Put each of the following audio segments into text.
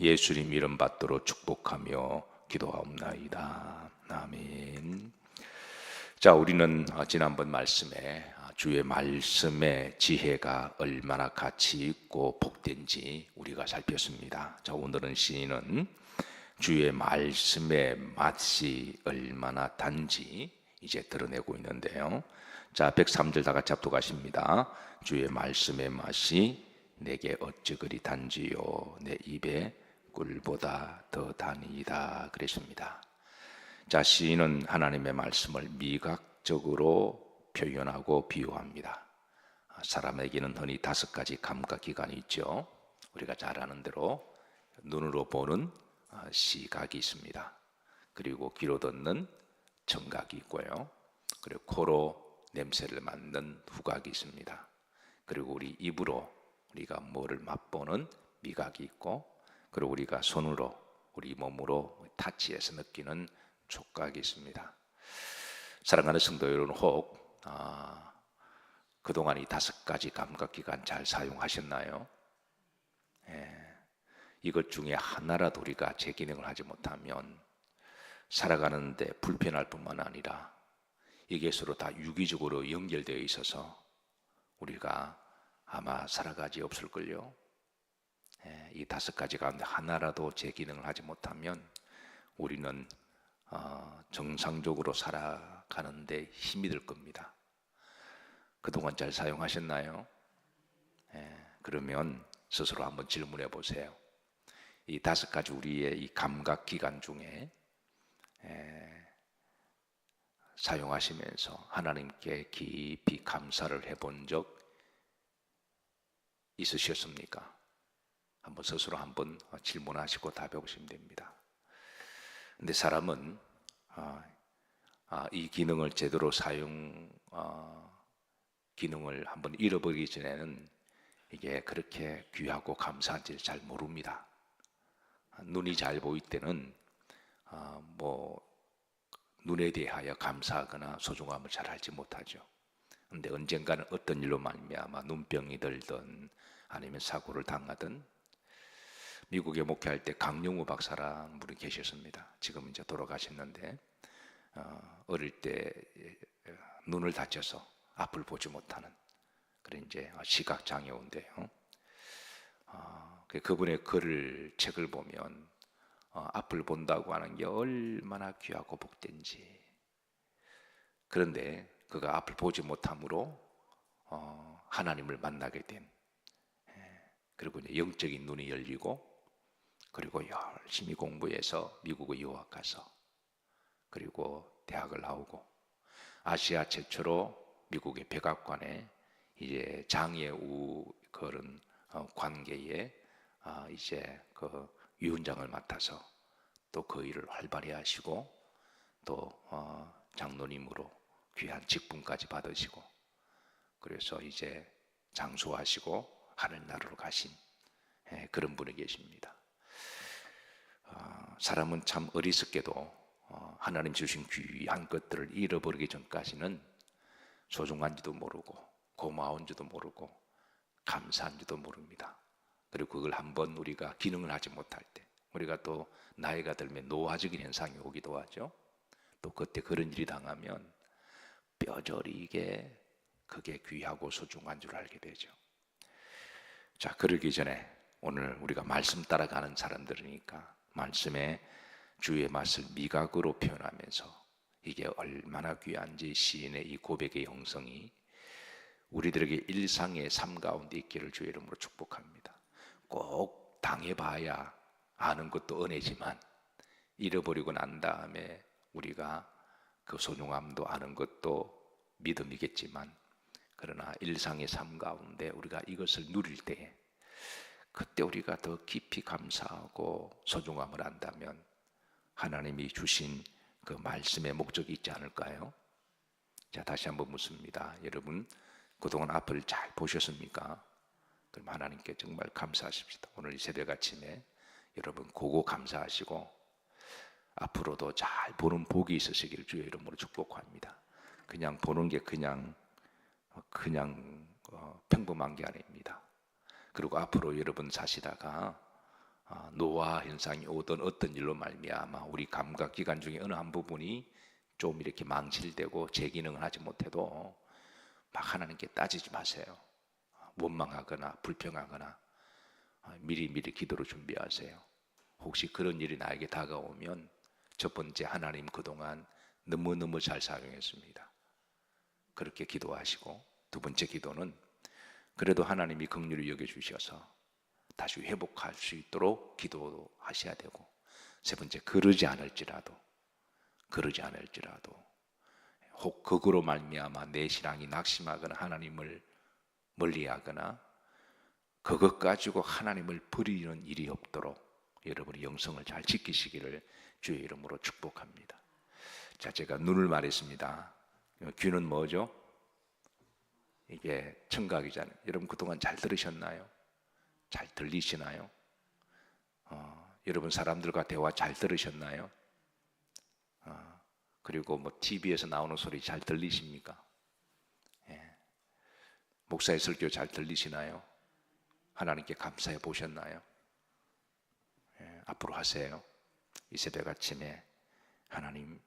예수님 이름 받도록 축복하며 기도하옵나이다. 아멘. 자, 우리는 지난번 말씀에 주의 말씀의 지혜가 얼마나 가치 있고 복된지 우리가 살폈습니다. 자, 오늘은 시인은 주의 말씀의 맛이 얼마나 단지 이제 드러내고 있는데요. 자, 103절 다 같이 합독하십니다. 주의 말씀의 맛이 내게 어찌 그리 단지요 내 입에 꿀보다 더 다니이다 그랬습니다. 자, 시인은 하나님의 말씀을 미각적으로 표현하고 비유합니다. 사람에게는 흔히 5가지 감각기관이 있죠. 우리가 잘 아는 대로 눈으로 보는 시각이 있습니다. 그리고 귀로 듣는 청각이 있고요. 그리고 코로 냄새를 맡는 후각이 있습니다. 그리고 우리 입으로 우리가 뭐를 맛보는 미각이 있고, 그리고 우리가 손으로 우리 몸으로 타치해서 느끼는 촉각이 있습니다. 사랑하는 성도 여러분, 혹 그동안 이 5가지 감각기관 잘 사용하셨나요? 이것 중에 하나라도 우리가 제 기능을 하지 못하면 살아가는데 불편할 뿐만 아니라 이게 서로 다 유기적으로 연결되어 있어서 우리가 아마 살아가지 없을걸요. 이 5가지 가운데 하나라도 제 기능을 하지 못하면 우리는 정상적으로 살아가는데 힘이 들 겁니다. 그동안 잘 사용하셨나요? 그러면 스스로 한번 질문해 보세요. 이 5가지 우리의 이 감각기관 중에 사용하시면서 하나님께 깊이 감사를 해본 적 있으셨습니까? 한번 스스로 한번 질문하시고 답해 보시면 됩니다. 근데 사람은 이 기능을 제대로 기능을 한번 잃어버리기 전에는 이게 그렇게 귀하고 감사한지를 잘 모릅니다. 눈이 잘 보일 때는 눈에 대하여 감사하거나 소중함을 잘 알지 못하죠. 근데 언젠가는 어떤 일로 말미암아 눈병이 들든 아니면 사고를 당하든, 미국에 목회할 때 강용우 박사라는 분이 계셨습니다. 지금 이제 돌아가셨는데 어릴 때 눈을 다쳐서 앞을 보지 못하는 그런 이제 시각장애우인데요. 그분의 책을 보면 앞을 본다고 하는 게 얼마나 귀하고 복된지. 그런데 그가 앞을 보지 못함으로 하나님을 만나게 된, 그리고 이제 영적인 눈이 열리고, 그리고 열심히 공부해서 미국에 유학 가서, 그리고 대학을 나오고, 아시아 최초로 미국의 백악관에 이제 장애우 그런 관계에 이제 그 위원장을 맡아서 또 그 일을 활발히 하시고, 또 장로님으로 귀한 직분까지 받으시고, 그래서 이제 장수하시고 하늘나라로 가신 그런 분이 계십니다. 사람은 참 어리석게도 하나님 주신 귀한 것들을 잃어버리기 전까지는 소중한지도 모르고 고마운지도 모르고 감사한지도 모릅니다. 그리고 그걸 한번 우리가 기능을 하지 못할 때, 우리가 또 나이가 들면 노화적인 현상이 오기도 하죠. 또 그때 그런 일이 당하면 뼈저리게 그게 귀하고 소중한 줄 알게 되죠. 자, 그러기 전에 오늘 우리가 말씀 따라가는 사람들이니까 말씀의 주의 맛을 미각으로 표현하면서 이게 얼마나 귀한지 시인의 이 고백의 형성이 우리들에게 일상의 삶 가운데 있기를 주의 이름으로 축복합니다. 꼭 당해봐야 아는 것도 은혜지만 잃어버리고 난 다음에 우리가 그 소중함도 아는 것도 믿음이겠지만, 그러나 일상의 삶 가운데 우리가 이것을 누릴 때 그때 우리가 더 깊이 감사하고 소중함을 안다면 하나님이 주신 그 말씀의 목적이 있지 않을까요? 자, 다시 한번 묻습니다. 여러분, 그동안 앞을 잘 보셨습니까? 그럼 하나님께 정말 감사하십시다. 오늘 이 새벽 아침에 여러분 고고 감사하시고 앞으로도 잘 보는 복이 있으시기를 주의 이름으로 축복합니다. 그냥 보는 게 그냥 평범한 게 아닙니다. 그리고 앞으로 여러분 사시다가 노화 현상이 오던 어떤 일로 말미암아 우리 감각기관 중에 어느 한 부분이 좀 이렇게 망실되고 재기능을 하지 못해도 막 하나님께 따지지 마세요. 원망하거나 불평하거나 미리미리 기도로 준비하세요. 혹시 그런 일이 나에게 다가오면 첫 번째, 하나님 그동안 너무너무 잘 사용했습니다. 그렇게 기도하시고, 두 번째 기도는 그래도 하나님이 긍휼히 여겨주셔서 다시 회복할 수 있도록 기도하셔야 되고, 세 번째, 그러지 않을지라도 혹 그거로 말미암아 내 신앙이 낙심하거나 하나님을 멀리하거나 그것 가지고 하나님을 버리는 일이 없도록 여러분이 영성을 잘 지키시기를 주의 이름으로 축복합니다. 자, 제가 눈을 말했습니다. 귀는 뭐죠? 이게 청각이잖아요. 여러분 그동안 잘 들으셨나요? 잘 들리시나요? 여러분 사람들과 대화 잘 들으셨나요? 그리고 뭐 TV에서 나오는 소리 잘 들리십니까? 예. 목사의 설교 잘 들리시나요? 하나님께 감사해 보셨나요? 예. 앞으로 하세요. 이 새벽 아침에 하나님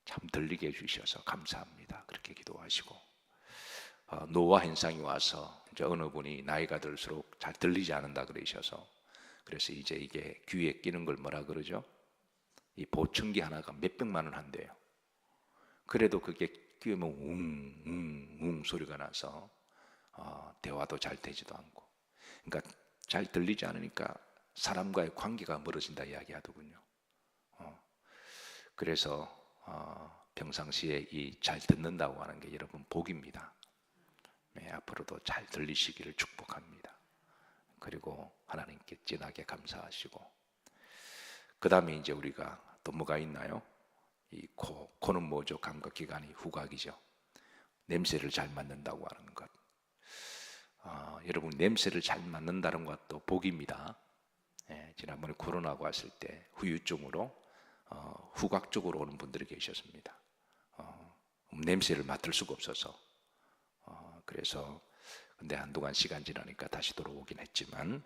참 들리게 해주셔서 감사합니다. 그렇게 기도하시고, 노화 현상이 와서 이제 어느 분이 나이가 들수록 잘 들리지 않는다 그러셔서, 그래서 이제 이게 귀에 끼는 걸 뭐라 그러죠? 이 보청기 하나가 몇백만 원 한대요. 그래도 그게 끼우면 웅웅웅 소리가 나서 대화도 잘 되지도 않고, 그러니까 잘 들리지 않으니까 사람과의 관계가 멀어진다 이야기하더군요. 그래서 평상시에 이 잘 듣는다고 하는 게 여러분 복입니다. 네, 앞으로도 잘 들리시기를 축복합니다. 그리고 하나님께 진하게 감사하시고, 그 다음에 이제 우리가 또 뭐가 있나요? 이 코는 뭐죠? 감각기관이 후각이죠. 냄새를 잘 맡는다고 하는 것. 여러분 냄새를 잘 맡는다는 것도 복입니다. 예, 지난번에 코로나가 왔을 때 후유증으로 후각 쪽으로 오는 분들이 계셨습니다. 냄새를 맡을 수가 없어서. 그래서 근데 한동안 시간 지나니까 다시 돌아오긴 했지만,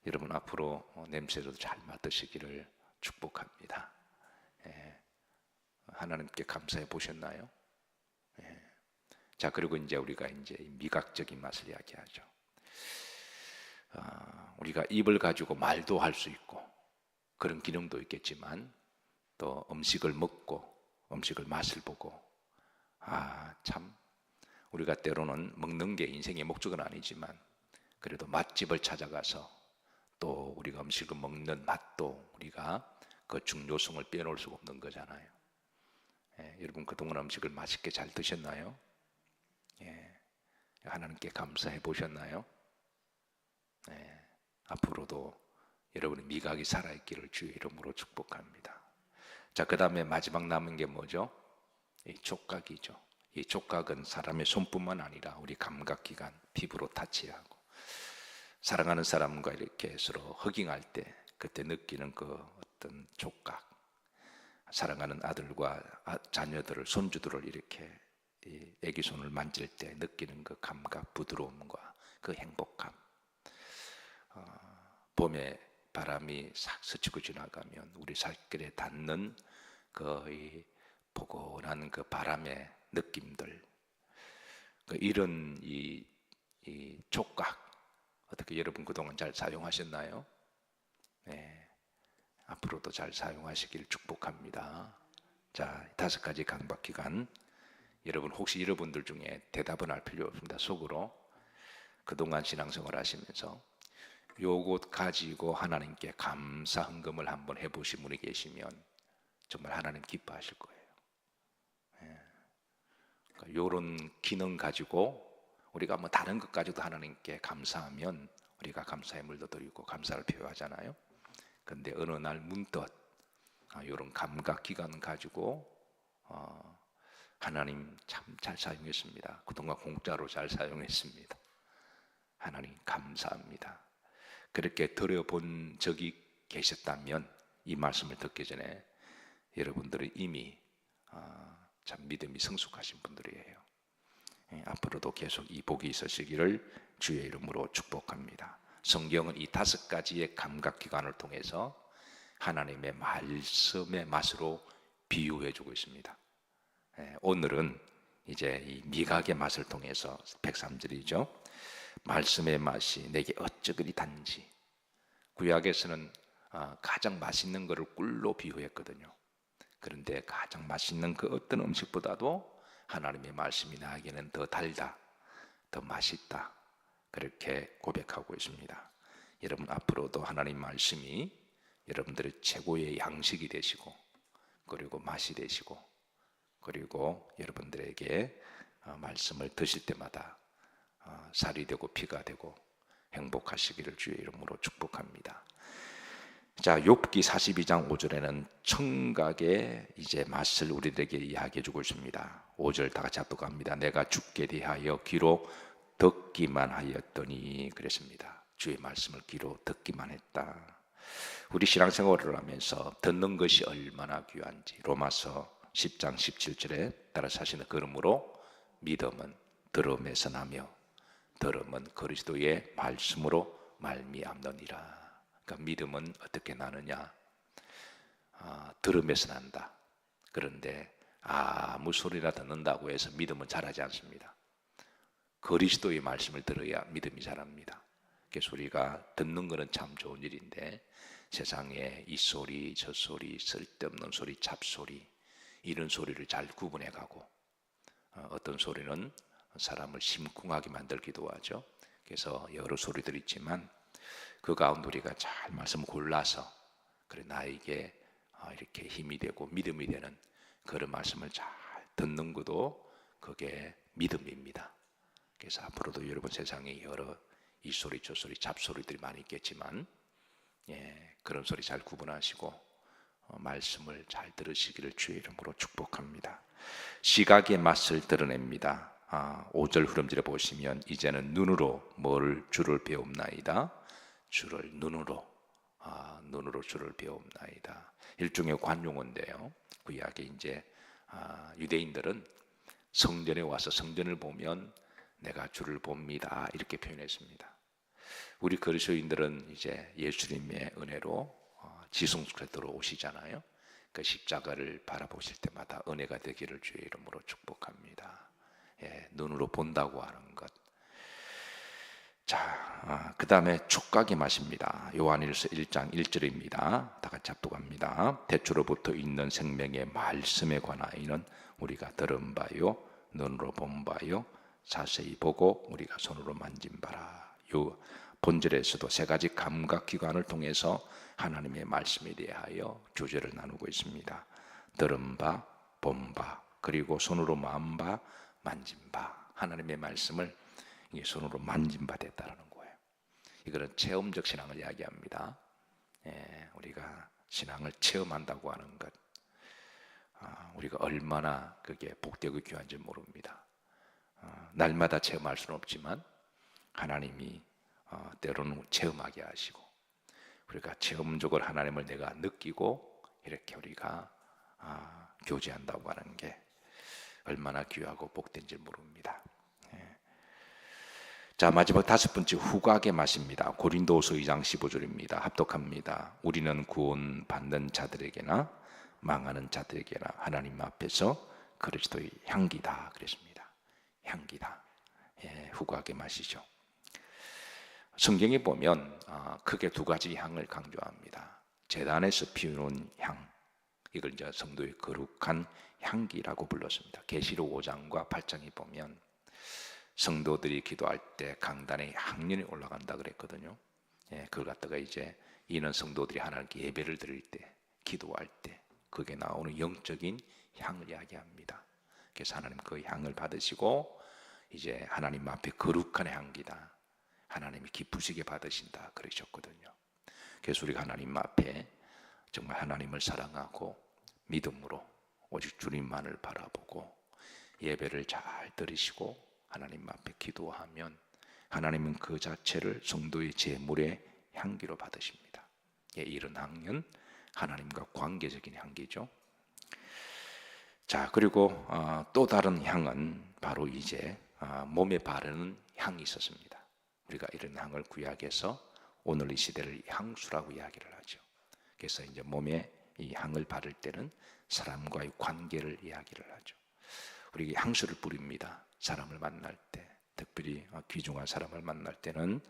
여러분 앞으로 냄새도 잘 맡으시기를 축복합니다. 예, 하나님께 감사해 보셨나요? 예. 자, 그리고 이제 우리가 이제 미각적인 맛을 이야기하죠. 우리가 입을 가지고 말도 할 수 있고 그런 기능도 있겠지만, 또 음식을 먹고 음식을 맛을 보고, 참 우리가 때로는 먹는 게 인생의 목적은 아니지만 그래도 맛집을 찾아가서 또 우리가 음식을 먹는 맛도 우리가 그 중요성을 빼놓을 수가 없는 거잖아요. 예, 여러분 그동안 음식을 맛있게 잘 드셨나요? 예, 하나님께 감사해 보셨나요? 예, 앞으로도 여러분의 미각이 살아있기를 주의 이름으로 축복합니다. 자, 그 다음에 마지막 남은 게 뭐죠? 이 촉각이죠. 이 촉각은 사람의 손뿐만 아니라 우리 감각기관, 피부로 타치하고, 사랑하는 사람과 이렇게 서로 허깅할 때 그때 느끼는 그 어떤 촉각, 사랑하는 아들과 자녀들을, 손주들을 이렇게 이 애기 손을 만질 때 느끼는 그 감각, 부드러움과 그 행복감, 봄에 바람이 싹 스치고 지나가면 우리 살결에 닿는 그 포근한 그 바람의 느낌들, 이런 이 촉각, 어떻게 여러분 그동안 잘 사용하셨나요? 네, 앞으로도 잘 사용하시길 축복합니다. 자, 5가지 감각기관, 여러분 혹시 여러분들 중에 대답은 할 필요 없습니다. 속으로 그동안 신앙생활 하시면서 요것 가지고 하나님께 감사 헌금을 한번 해보신 분이 계시면 정말 하나님 기뻐하실 거예요. 그러니까 요런 기능 가지고 우리가 뭐 다른 것 가지고도 하나님께 감사하면 우리가 감사의 물도 드리고 감사를 표하잖아요. 근데 어느 날 문득 요런 감각기관 가지고 하나님 참 잘 사용했습니다. 그동안 공짜로 잘 사용했습니다. 하나님 감사합니다. 그렇게 들어본 적이 계셨다면 이 말씀을 듣기 전에 여러분들은 이미 참 믿음이 성숙하신 분들이에요. 앞으로도 계속 이 복이 있으시기를 주의 이름으로 축복합니다. 성경은 이 5가지의 감각기관을 통해서 하나님의 말씀의 맛으로 비유해 주고 있습니다. 오늘은 이제 이 미각의 맛을 통해서 103절이죠. 말씀의 맛이 내게 어쩌그리 단지. 구약에서는 가장 맛있는 것을 꿀로 비유했거든요. 그런데 가장 맛있는 그 어떤 음식보다도 하나님의 말씀이 나에게는 더 달다, 더 맛있다, 그렇게 고백하고 있습니다. 여러분 앞으로도 하나님 말씀이 여러분들의 최고의 양식이 되시고, 그리고 맛이 되시고, 그리고 여러분들에게 말씀을 드실 때마다 살이 되고 피가 되고 행복하시기를 주의 이름으로 축복합니다. 자, 욥기 42장 5절에는 청각의 이제 맛을 우리들에게 이야기해 주고 있습니다. 5절 다 같이 합독합니다. 내가 주께 대하여 귀로 듣기만 하였더니 그랬습니다. 주의 말씀을 귀로 듣기만 했다. 우리 신앙생활을 하면서 듣는 것이 얼마나 귀한지 로마서 10장 17절에 따라서 하시는 그러므로 믿음은 들음에서 나며 들음은 그리스도의 말씀으로 말미암느니라. 그러니까 믿음은 어떻게 나느냐? 들음에서 난다. 그런데 아무 소리나 듣는다고 해서 믿음은 자라지 않습니다. 그리스도의 말씀을 들어야 믿음이 자랍니다. 그래서 우리가 듣는 것은 참 좋은 일인데 세상에 이 소리 저 소리 쓸데없는 소리 잡소리 이런 소리를 잘 구분해가고 어떤 소리는 사람을 심쿵하게 만들기도 하죠. 그래서 여러 소리들이 있지만 그 가운데 우리가 잘 말씀을 골라서 그래 나에게 이렇게 힘이 되고 믿음이 되는 그런 말씀을 잘 듣는 것도 그게 믿음입니다. 그래서 앞으로도 여러분 세상에 여러 이 소리 저 소리 잡소리들이 많이 있겠지만 그런 소리 잘 구분하시고 말씀을 잘 들으시기를 주의 이름으로 축복합니다. 시각의 맛을 드러냅니다. 5절 흐름지를 보시면 이제는 눈으로 뭘 주를 배움나이다. 주를 눈으로 주를 배움나이다. 일종의 관용어인데요. 구약에 이제 유대인들은 성전에 와서 성전을 보면 내가 주를 봅니다 이렇게 표현했습니다. 우리 그리스도인들은 이제 예수님의 은혜로 지성소로 오시잖아요. 그 십자가를 바라보실 때마다 은혜가 되기를 주의 이름으로 축복합니다. 눈으로 본다고 하는 것. 자, 그 다음에 촉각의 맛입니다. 요한일서 1장 1절입니다. 다 같이 합독합니다. 태초로부터 있는 생명의 말씀에 관하여는 우리가 들은 바요 눈으로 본 바요 자세히 보고 우리가 손으로 만진 바라. 요 본절에서도 3가지 감각기관을 통해서 하나님의 말씀에 대하여 주제를 나누고 있습니다. 들은 바, 본 바, 그리고 손으로 만 바, 만진 바. 하나님의 말씀을 손으로 만진 바 됐다는 거예요. 이거는 체험적 신앙을 이야기합니다. 우리가 신앙을 체험한다고 하는 것, 우리가 얼마나 그게 복되고 귀한지 모릅니다. 날마다 체험할 수는 없지만 하나님이 때로는 체험하게 하시고 우리가 체험적으로 하나님을 내가 느끼고 이렇게 우리가 교제한다고 하는 게 얼마나 귀하고 복된지 모릅니다. 자, 마지막 5번째 후각의 맛입니다. 고린도후서 2장 15절입니다. 합독합니다. 우리는 구원받는 자들에게나 망하는 자들에게나 하나님 앞에서 그리스도의 향기다 그랬습니다. 향기다. 후각의 맛이죠. 성경에 보면 크게 2가지 향을 강조합니다. 제단에서 피우는 향, 이걸 이제 성도의 거룩한 향기라고 불렀습니다. 계시록 5장과 8장에 보면 성도들이 기도할 때 강단에 향연이 올라간다 그랬거든요. 그걸 갖다가 이제 이는 성도들이 하나님께 예배를 드릴 때, 기도할 때 그게 나오는 영적인 향을 이야기합니다. 그래서 하나님 그 향을 받으시고 이제 하나님 앞에 거룩한 향기다, 하나님이 기쁘시게 받으신다 그러셨거든요. 그래서 우리가 하나님 앞에 정말 하나님을 사랑하고 믿음으로 오직 주님만을 바라보고 예배를 잘 드리시고 하나님 앞에 기도하면 하나님은 그 자체를 성도의 제물의 향기로 받으십니다. 이런 향은 하나님과 관계적인 향기죠. 자, 그리고 또 다른 향은 바로 이제 몸에 바르는 향이 있었습니다. 우리가 이런 향을 구약에서 오늘 이 시대를 향수라고 이야기를 하죠. 그래서 이제 몸에 이 향을 바를 때는 사람과의 관계를 이야기를 하죠. 우리 향수를 뿌립니다. 사람을 만날 때, 특별히 귀중한 사람을 만날 때는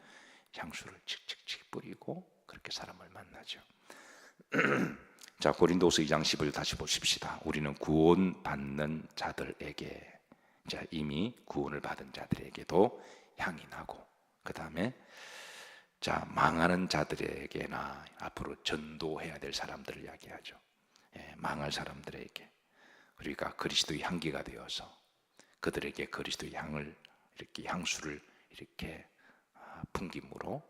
향수를 칙칙칙 뿌리고 그렇게 사람을 만나죠. 자, 고린도서 2장 10을 다시 보십시다. 우리는 구원받는 자들에게, 자, 이미 구원을 받은 자들에게도 향이 나고, 그 다음에 자, 망하는 자들에게나 앞으로 전도해야 될 사람들을 이야기하죠. 망할 사람들에게 우리가 그리스도의 향기가 되어서 그들에게 그리스도의 향을 이렇게 향수를 이렇게 풍김으로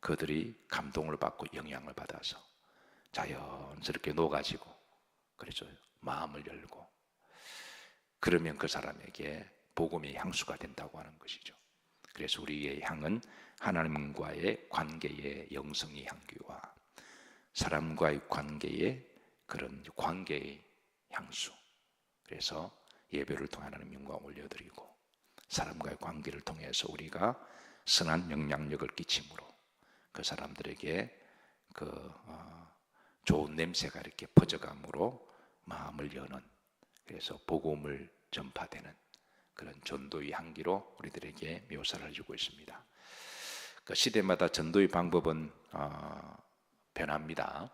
그들이 감동을 받고 영향을 받아서 자연스럽게 녹아지고, 그렇죠, 마음을 열고, 그러면 그 사람에게 복음의 향수가 된다고 하는 것이죠. 그래서 우리의 향은 하나님과의 관계의 영성의 향기와 사람과의 관계의 그런 관계의 향수, 그래서 예배를 통해 하나님 영광 올려드리고 사람과의 관계를 통해서 우리가 선한 영향력을 끼침으로 그 사람들에게 좋은 냄새가 이렇게 퍼져감으로 마음을 여는, 그래서 복음을 전파되는 그런 전도의 향기로 우리들에게 묘사를 해주고 있습니다. 그 시대마다 전도의 방법은 변합니다.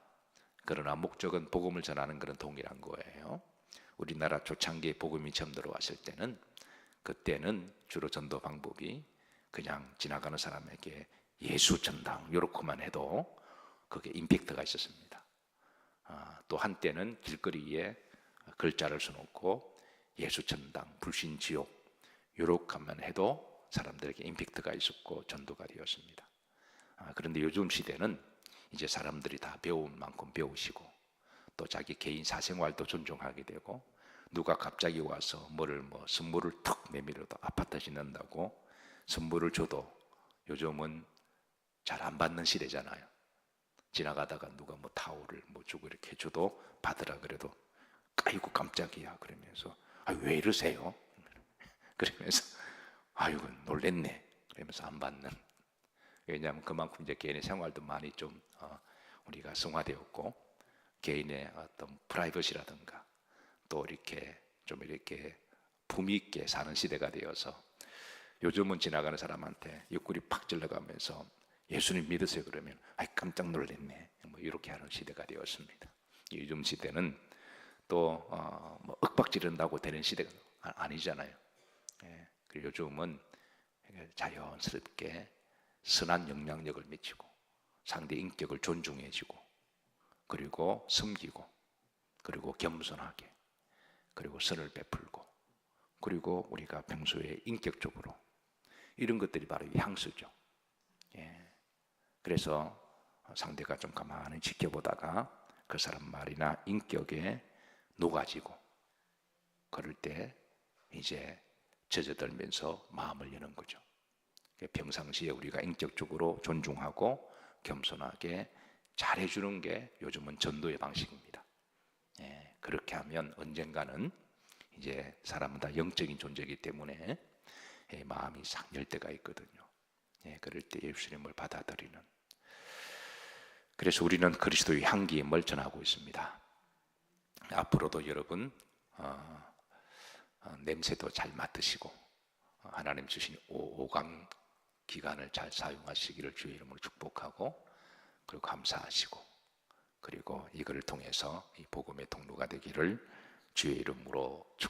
그러나 목적은 복음을 전하는 그런 동일한 거예요. 우리나라 초창기에 복음이 처음 들어왔을 때는, 그때는 주로 전도 방법이 그냥 지나가는 사람에게 예수 전당 요렇게만 해도 그게 임팩트가 있었습니다. 또 한때는 길거리에 글자를 써놓고 예수 전당, 불신 지옥 요렇게만 해도 사람들에게 임팩트가 있었고 전도가 되었습니다. 그런데 요즘 시대는 이제 사람들이 다 배운 만큼 배우시고 또 자기 개인 사생활도 존중하게 되고, 누가 갑자기 와서 선물을 툭 내밀어도 아파트 짓는다고 선물을 줘도 요즘은 잘 안 받는 시대잖아요. 지나가다가 누가 타올을 주고 이렇게 줘도 받으라 그래도 아이고 깜짝이야 그러면서 왜 이러세요? 그러면서 아이고 놀랬네 그러면서 안 받는. 왜냐하면 그만큼 이제 개인의 생활도 많이 좀 우리가 성화되었고, 개인의 어떤 프라이버시라든가 또 이렇게 좀 이렇게 품위 있게 사는 시대가 되어서 요즘은 지나가는 사람한테 옆구리 팍 찔러가면서 예수님 믿으세요 그러면 깜짝 놀랐네 이렇게 하는 시대가 되었습니다. 요즘 시대는 또 윽박지른다고 되는 시대가 아니잖아요. 그리고 요즘은 자연스럽게 선한 영향력을 미치고 상대 인격을 존중해주고 그리고 섬기고 그리고 겸손하게 그리고 선을 베풀고 그리고 우리가 평소에 인격적으로 이런 것들이 바로 향수죠. 그래서 상대가 좀 가만히 지켜보다가 그 사람 말이나 인격에 녹아지고 그럴 때 이제 젖어들면서 마음을 여는 거죠. 평상시에 우리가 인격적으로 존중하고 겸손하게 잘해주는 게 요즘은 전도의 방식입니다. 그렇게 하면 언젠가는 이제 사람은 다 영적인 존재이기 때문에 마음이 싹 열 때가 있거든요. 그럴 때 예수님을 받아들이는. 그래서 우리는 그리스도의 향기임을 전하고 있습니다. 앞으로도 여러분 냄새도 잘 맡으시고 하나님 주신 오감 기간을 잘 사용하시기를 주의 이름으로 축복하고 그리고 감사하시고 그리고 이것을 통해서 이 복음의 통로가 되기를 주의 이름으로 축복합니다.